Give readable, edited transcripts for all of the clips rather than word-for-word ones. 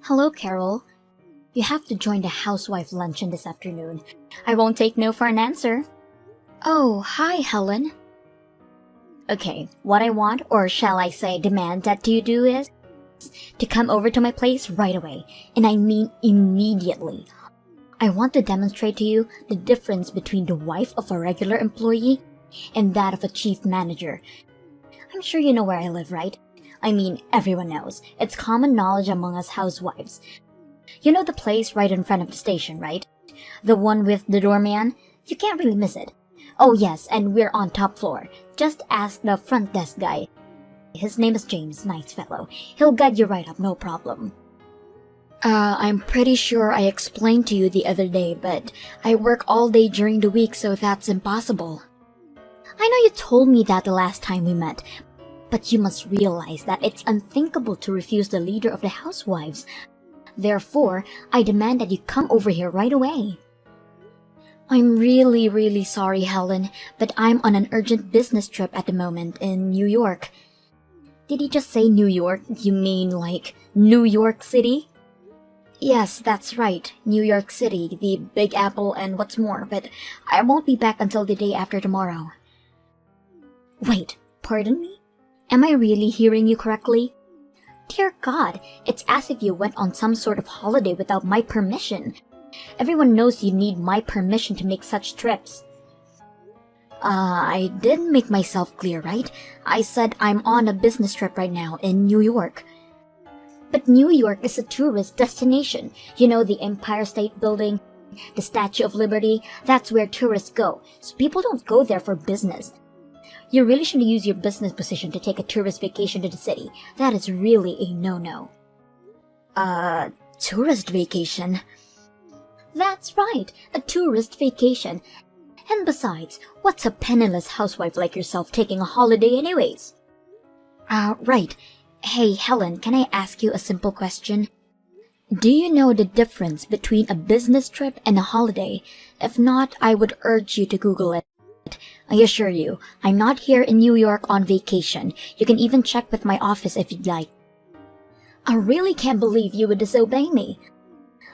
Hello, Carol. You have to join the housewife luncheon this afternoon. I won't take no for an answer. Oh, hi, Helen. Okay, what I want, or shall I say demand that you do is to come over to my place right away, and I mean immediately. I want to demonstrate to you the difference between the wife of a regular employee and that of a chief manager. I'm sure you know where I live, right? I mean, everyone knows. It's common knowledge among us housewives. You know the place right in front of the station, right? The one with the doorman? You can't really miss it. Oh yes, and we're on top floor. Just ask the front desk guy. His name is James, nice fellow. He'll guide you right up, no problem. I'm pretty sure I explained to you the other day, but I work all day during the week, so that's impossible. I know you told me that the last time we met, but you must realize that it's unthinkable to refuse the leader of the housewives. Therefore, I demand that you come over here right away. I'm really sorry, Helen, but I'm on an urgent business trip at the moment in New York. Did you just say New York? You mean like New York City? Yes, that's right, New York City, the Big Apple and what's more, but I won't be back until the day after tomorrow. Wait, pardon me? Am I really hearing you correctly? Dear God, it's as if you went on some sort of holiday without my permission. Everyone knows you need my permission to make such trips. I didn't make myself clear, right? I said I'm on a business trip right now in New York. But New York is a tourist destination. You know, the Empire State Building, the Statue of Liberty, that's where tourists go. So people don't go there for business. You really should use your business position to take a tourist vacation to the city. That is really a no-no. Tourist vacation? That's right, a tourist vacation. And besides, what's a penniless housewife like yourself taking a holiday anyways? Right. Hey, Helen, can I ask you a simple question? Do you know the difference between a business trip and a holiday? If not, I would urge you to Google it. I assure you, I'm not here in New York on vacation. You can even check with my office if you'd like. I really can't believe you would disobey me.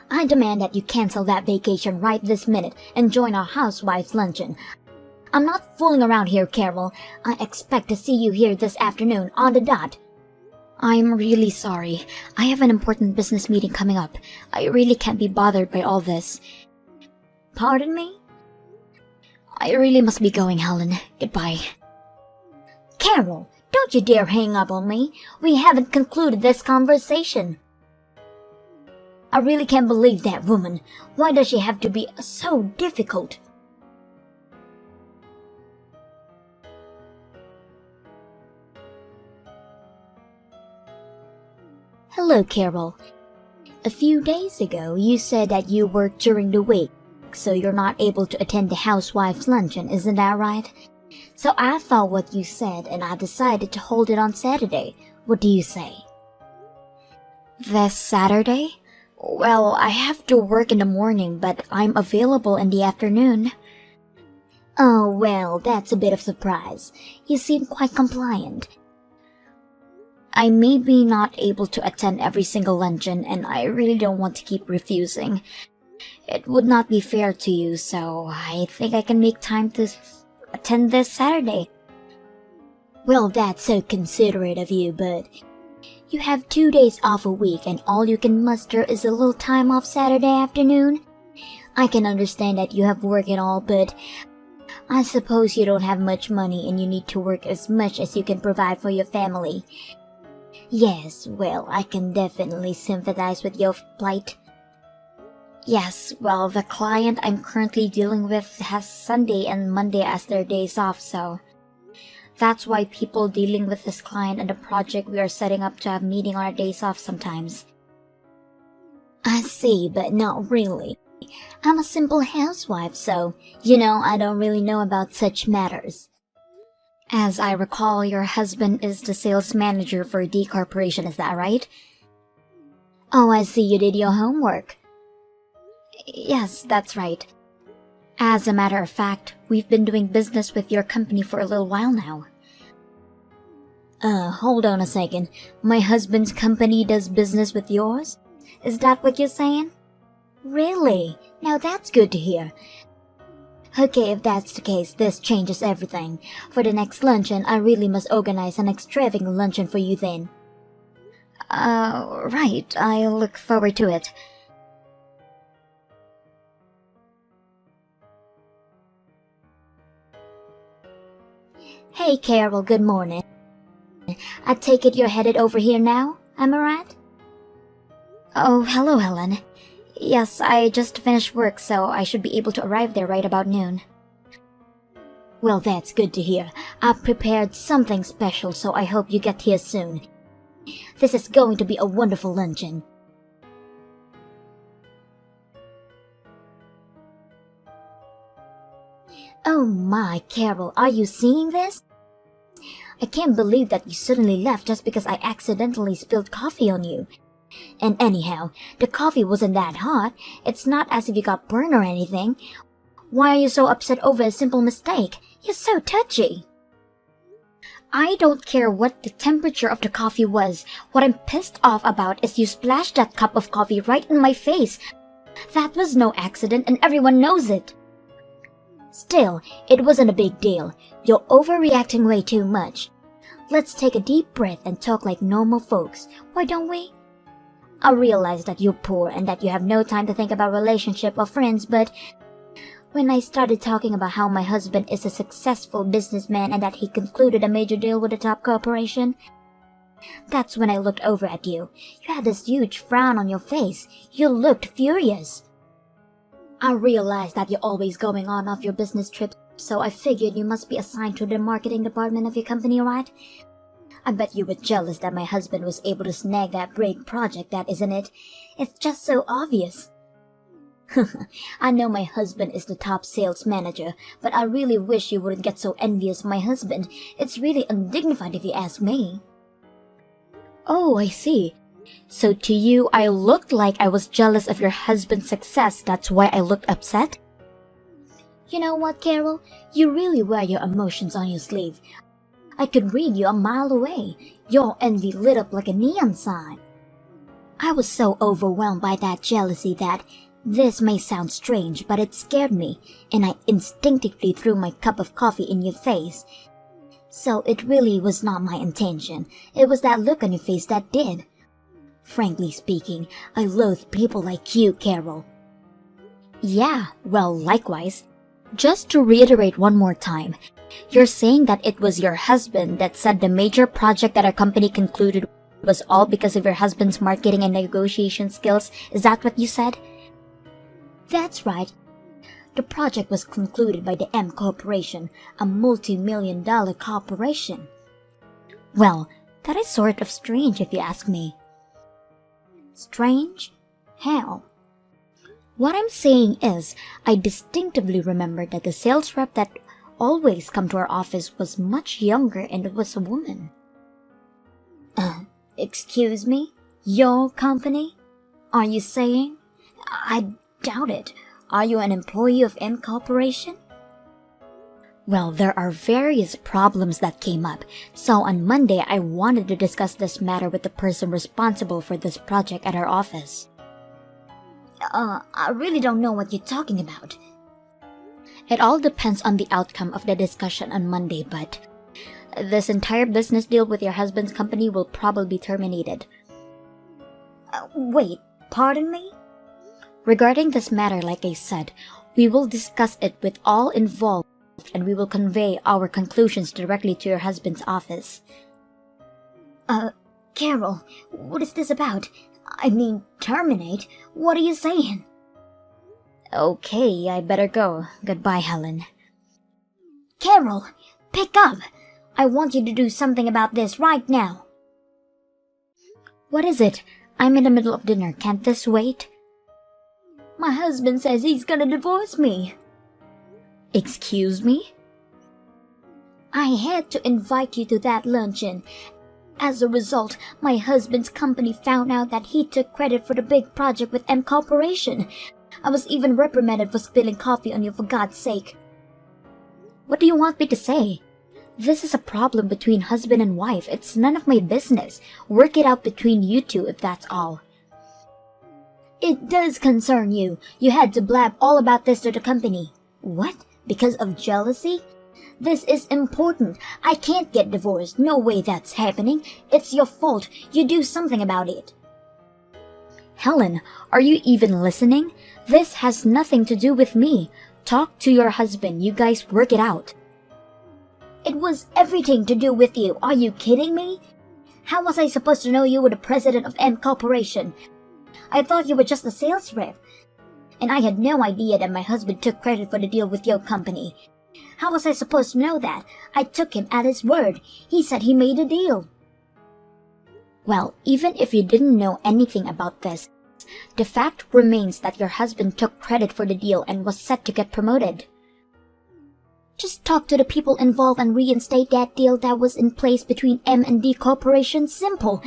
I demand that you cancel that vacation right this minute and join our housewives luncheon. I'm not fooling around here, Carol. I expect to see you here this afternoon on the dot. I'm really sorry. I have an important business meeting coming up. I really can't be bothered by all this. Pardon me? I really must be going, Helen. Goodbye. Carol, don't you dare hang up on me. We haven't concluded this conversation. I really can't believe that woman. Why does she have to be so difficult? Hello, Carol. A few days ago, you said that you work during the week, so you're not able to attend the housewives' luncheon, isn't that right? So I thought what you said and I decided to hold it on Saturday. What do you say? This Saturday? Well, I have to work in the morning, but I'm available in the afternoon. Oh, well, that's a bit of surprise. You seem quite compliant. I may be not able to attend every single luncheon, and I really don't want to keep refusing. It would not be fair to you, so I think I can make time to attend this Saturday. Well, that's so considerate of you, but you have 2 days off a week and all you can muster is a little time off Saturday afternoon? I can understand that you have work and all, but I suppose you don't have much money and you need to work as much as you can provide for your family. Yes, well, I can definitely sympathize with your plight. Yes, well, the client I'm currently dealing with has Sunday and Monday as their days off, so that's why people dealing with this client and the project we are setting up to have meeting on our days off sometimes. I see, but not really. I'm a simple housewife, so, I don't really know about such matters. As I recall, your husband is the sales manager for D Corporation, is that right? Oh, I see you did your homework. Yes, that's right. As a matter of fact, we've been doing business with your company for a little while now. Hold on a second. My husband's company does business with yours? Is that what you're saying? Really? Now that's good to hear. Okay, if that's the case, this changes everything. For the next luncheon, I really must organize an extravagant luncheon for you then. Right. I look forward to it. Hey, Carol, good morning. I take it you're headed over here now, am I right? Oh, hello, Helen. Yes, I just finished work, so I should be able to arrive there right about noon. Well, that's good to hear. I've prepared something special, so I hope you get here soon. This is going to be a wonderful luncheon. Oh my, Carol, are you seeing this? I can't believe that you suddenly left just because I accidentally spilled coffee on you. And anyhow, the coffee wasn't that hot. It's not as if you got burned or anything. Why are you so upset over a simple mistake? You're so touchy. I don't care what the temperature of the coffee was. What I'm pissed off about is you splashed that cup of coffee right in my face. That was no accident and everyone knows it. Still, it wasn't a big deal. You're overreacting way too much. Let's take a deep breath and talk like normal folks, why don't we? I realize that you're poor and that you have no time to think about relationship or friends, but when I started talking about how my husband is a successful businessman and that he concluded a major deal with a top corporation, that's when I looked over at you. You had this huge frown on your face. You looked furious. I realized that you're always going on off your business trips, so I figured you must be assigned to the marketing department of your company, right? I bet you were jealous that my husband was able to snag that big project, that isn't it? It's just so obvious. I know my husband is the top sales manager, but I really wish you wouldn't get so envious of my husband. It's really undignified if you ask me. Oh, I see. So to you, I looked like I was jealous of your husband's success. That's why I looked upset? You know what, Carol? You really wear your emotions on your sleeve. I could read you a mile away. Your envy lit up like a neon sign. I was so overwhelmed by that jealousy that, this may sound strange, but it scared me, and I instinctively threw my cup of coffee in your face. So it really was not my intention. It was that look on your face that did. Frankly speaking, I loathe people like you, Carol. Yeah, well, likewise. Just to reiterate one more time, you're saying that it was your husband that said the major project that our company concluded was all because of your husband's marketing and negotiation skills? Is that what you said? That's right. The project was concluded by the M Corporation, a multi-million-dollar corporation. Well, that is sort of strange if you ask me. Strange? How? What I'm saying is, I distinctively remember that the sales rep that always come to our office was much younger and was a woman. Excuse me? Your company? Are you saying? I doubt it. Are you an employee of M Corporation? Well, there are various problems that came up, so on Monday I wanted to discuss this matter with the person responsible for this project at our office. I really don't know what you're talking about. It all depends on the outcome of the discussion on Monday, but this entire business deal with your husband's company will probably be terminated. Wait, pardon me? Regarding this matter, like I said, we will discuss it with all involved and we will convey our conclusions directly to your husband's office. Carol, what is this about? I mean, terminate? What are you saying? Okay, I better go. Goodbye, Helen. Carol, pick up! I want you to do something about this right now. What is it? I'm in the middle of dinner. Can't this wait? My husband says he's gonna divorce me. Excuse me? I had to invite you to that luncheon. As a result, my husband's company found out that he took credit for the big project with M Corporation. I was even reprimanded for spilling coffee on you, for God's sake. What do you want me to say? This is a problem between husband and wife. It's none of my business. Work it out between you two if that's all. It does concern you. You had to blab all about this to the company. What? Because of jealousy? This is important. I can't get divorced. No way that's happening. It's your fault. You do something about it. Helen, are you even listening? This has nothing to do with me. Talk to your husband. You guys work it out. It was everything to do with you. Are you kidding me? How was I supposed to know you were the president of M Corporation? I thought you were just a sales rep. And I had no idea that my husband took credit for the deal with your company. How was I supposed to know that? I took him at his word. He said he made a deal. Well, even if you didn't know anything about this, the fact remains that your husband took credit for the deal and was set to get promoted. Just talk to the people involved and reinstate that deal that was in place between M and D Corporation. Simple.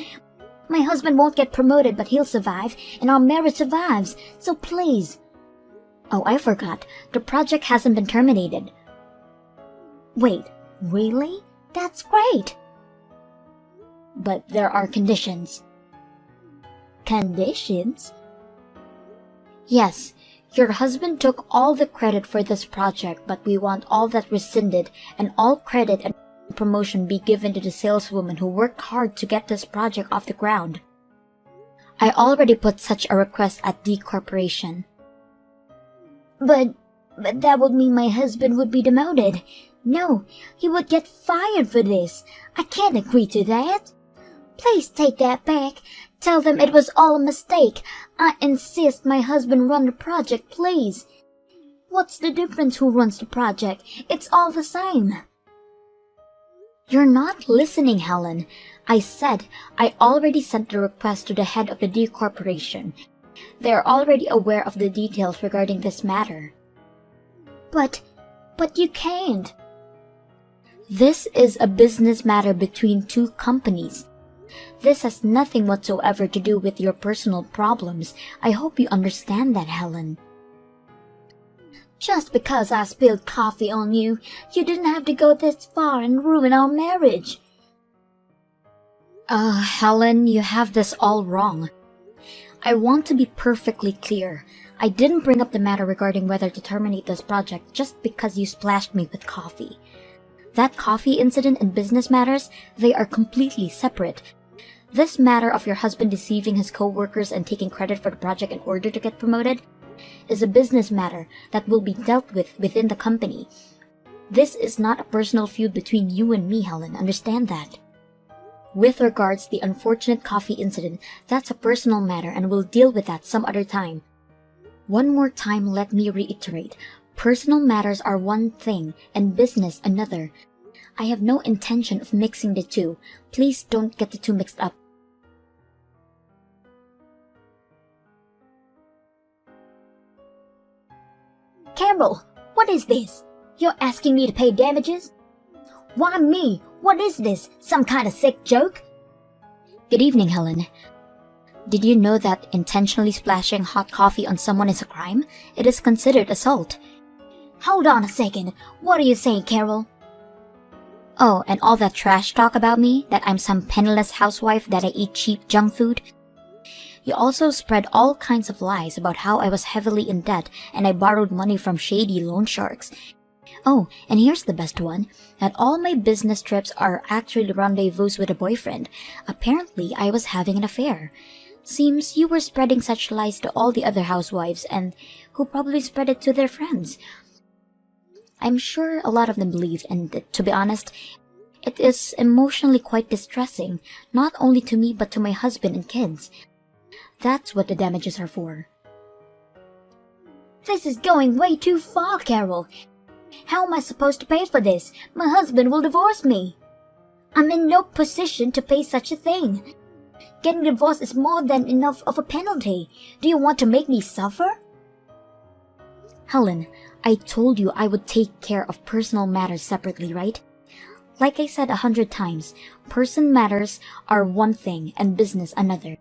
My husband won't get promoted, but he'll survive, and our marriage survives, so please. Oh, I forgot. The project hasn't been terminated. Wait, really? That's great. But there are conditions. Conditions? Yes, your husband took all the credit for this project, but we want all that rescinded and all credit and promotion be given to the saleswoman who worked hard to get this project off the ground. I already put such a request at D Corporation. But that would mean my husband would be demoted. No, he would get fired for this. I can't agree to that. Please take that back. Tell them it was all a mistake. I insist my husband run the project, please. What's the difference who runs the project? It's all the same. You're not listening, Helen. I said I already sent the request to the head of the D Corporation. They're already aware of the details regarding this matter. But you can't. This is a business matter between two companies. This has nothing whatsoever to do with your personal problems. I hope you understand that, Helen. Just because I spilled coffee on you, you didn't have to go this far and ruin our marriage. Helen, you have this all wrong. I want to be perfectly clear. I didn't bring up the matter regarding whether to terminate this project just because you splashed me with coffee. That coffee incident and business matters, they are completely separate. This matter of your husband deceiving his co-workers and taking credit for the project in order to get promoted is a business matter that will be dealt with within the company. This is not a personal feud between you and me, Helen. Understand that. With regards to the unfortunate coffee incident, that's a personal matter and we'll deal with that some other time. One more time, let me reiterate. Personal matters are one thing and business another. I have no intention of mixing the two. Please don't get the two mixed up. Carol, what is this? You're asking me to pay damages? Why me? What is this? Some kind of sick joke? Good evening, Helen. Did you know that intentionally splashing hot coffee on someone is a crime? It is considered assault. Hold on a second. What are you saying, Carol? Oh, and all that trash talk about me, that I'm some penniless housewife, that I eat cheap junk food? You also spread all kinds of lies about how I was heavily in debt and I borrowed money from shady loan sharks. Oh, and here's the best one, that all my business trips are actually rendezvous with a boyfriend. Apparently, I was having an affair. Seems you were spreading such lies to all the other housewives and who probably spread it to their friends. I'm sure a lot of them believed, and to be honest, it is emotionally quite distressing, not only to me but to my husband and kids. That's what the damages are for. This is going way too far, Carol. How am I supposed to pay for this? My husband will divorce me. I'm in no position to pay such a thing. Getting divorced is more than enough of a penalty. Do you want to make me suffer? Helen, I told you I would take care of personal matters separately, right? Like I said 100 times, person matters are one thing and business another.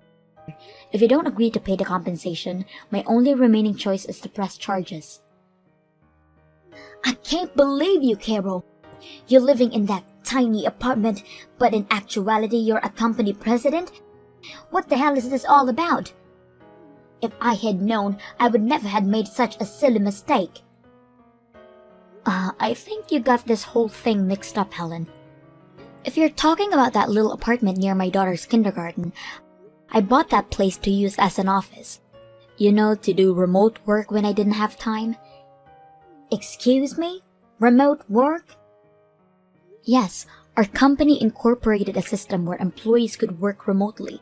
If you don't agree to pay the compensation, my only remaining choice is to press charges. I can't believe you, Carol. You're living in that tiny apartment, but in actuality you're a company president? What the hell is this all about? If I had known, I would never have made such a silly mistake. I think you got this whole thing mixed up, Helen. If you're talking about that little apartment near my daughter's kindergarten, I bought that place to use as an office. You know, to do remote work when I didn't have time. Excuse me? Remote work? Yes, our company incorporated a system where employees could work remotely.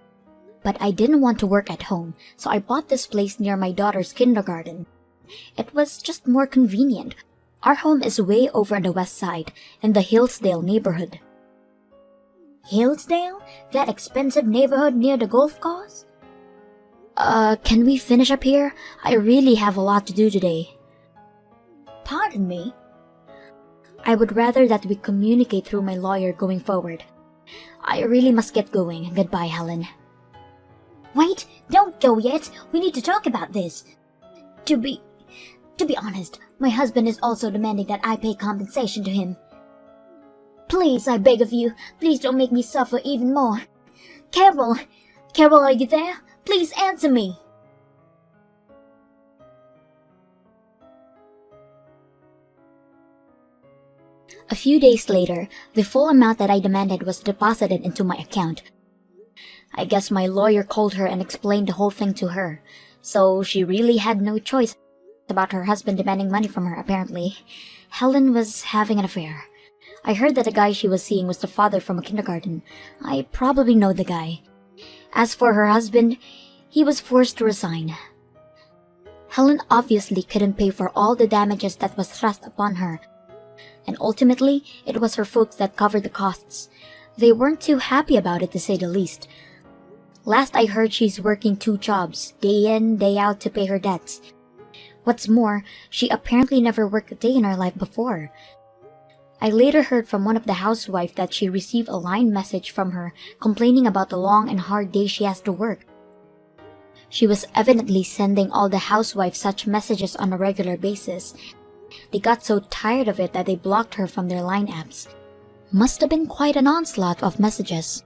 But I didn't want to work at home, so I bought this place near my daughter's kindergarten. It was just more convenient. Our home is way over on the west side, in the Hillsdale neighborhood. Hillsdale? That expensive neighborhood near the golf course? Can we finish up here? I really have a lot to do today. Pardon me? I would rather that we communicate through my lawyer going forward. I really must get going. Goodbye, Helen. Wait, don't go yet. We need to talk about this. To be honest, my husband is also demanding that I pay compensation to him. Please, I beg of you, please don't make me suffer even more. Carol! Carol, are you there? Please answer me. A few days later, the full amount that I demanded was deposited into my account. I guess my lawyer called her and explained the whole thing to her, so she really had no choice about her husband demanding money from her, apparently. Helen was having an affair. I heard that the guy she was seeing was the father from a kindergarten. I probably know the guy. As for her husband, he was forced to resign. Helen obviously couldn't pay for all the damages that was thrust upon her, and ultimately, it was her folks that covered the costs. They weren't too happy about it, to say the least. Last I heard, she's working 2 jobs, day in, day out, to pay her debts. What's more, she apparently never worked a day in her life before. I later heard from one of the housewives that she received a line message from her complaining about the long and hard day she has to work. She was evidently sending all the housewives such messages on a regular basis. They got so tired of it that they blocked her from their line apps. Must have been quite an onslaught of messages.